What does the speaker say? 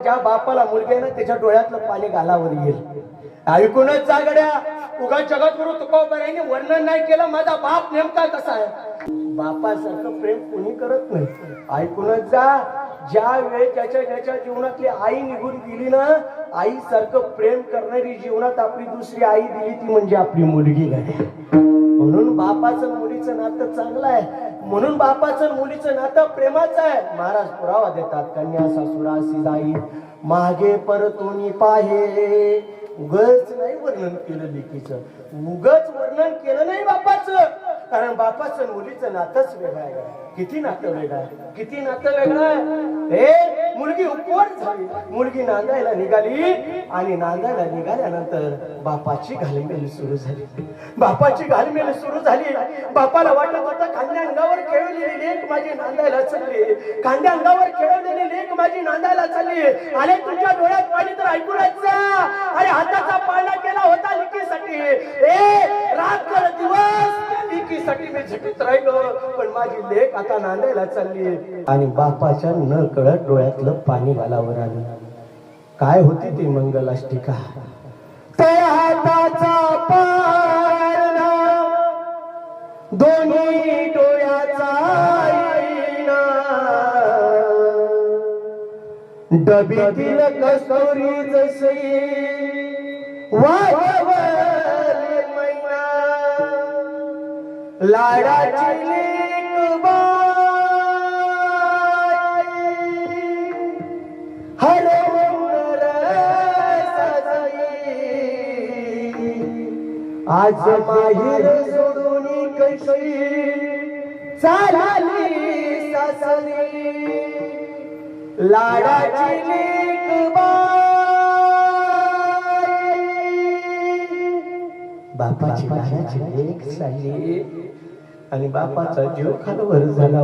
ज्या बापाला मुलगी आहे ना त्याच्या डोळ्यातलं पाणी गालावर येईल. ऐकूनच जा गड्या, उगा जगद्गुरु तुकोबारायांनी वर्णन नाही केलं माझा बाप नेमका कसा आहे. बापासारखं प्रेम कोणी करत नाही. ऐकूनच जा, ज्या वेळेस त्याच्या जीवनातली आई निघून गेली ना, आई सारखं प्रेम करणारी जीवनात आपली दुसरी आई दिली ती म्हणजे आपली मुलगी गड्या. म्हणून बापाचं मुलीचं नातं चांगलं आहे, म्हणून बापाचं मुलीचं नातं प्रेमाचं आहे. महाराज पुरावा देतात, कन्या सासुरासी जाई मागे परतोनी पाहे. उगच नाही वर्णन केलं लेकीचं, उगच वर्णन केलं नाही बापाचं. कारण बापाचं मुलीचं नातंच वेगळं आहे. किती नातं वेगळं आहे, किती नातं वेगळं आहे. हे मुलगी उपवर झाली, मुलगी नांदायला निघाली आणि नांदायला निघाल्यानंतर बापाची घालमेल सुरू झाली. बापाची घालमेल सुरू झाली. बापाला वाटत होतं खांद्या अंगावर खेळवलेली लेक माझी नांदायला चालली, खांद्या अंगावर खेळवलेली लेक माझी नांदायला चालली. अरे तुझ्या डोळ्यात पाणी तर ऐकूनच जा. अरे हाताचा पाळणा केला होता लेकीसाठी, रात दिवस लेकीसाठी मी झटत राहिलो, पण माझी लेक आता नांदायला चालली. आणि बापाच्या न कळत डोळ्यातलं पाणी गालावर आलं. काय होती ती मंगलाष्टिका. त्या हाताचा पाळणा दोन्ही डोळ्याचा आईना, डबीतील कस्तुरी जशी वाजवली मैना, लाडाची लेक बाई हरवून सजली. आज माहेर सोडून कशी चालली सासरी, लाडाची लेक बाई. बापाची लाडाची लेक चालली आणि बापाचा जीव खालवर झाला.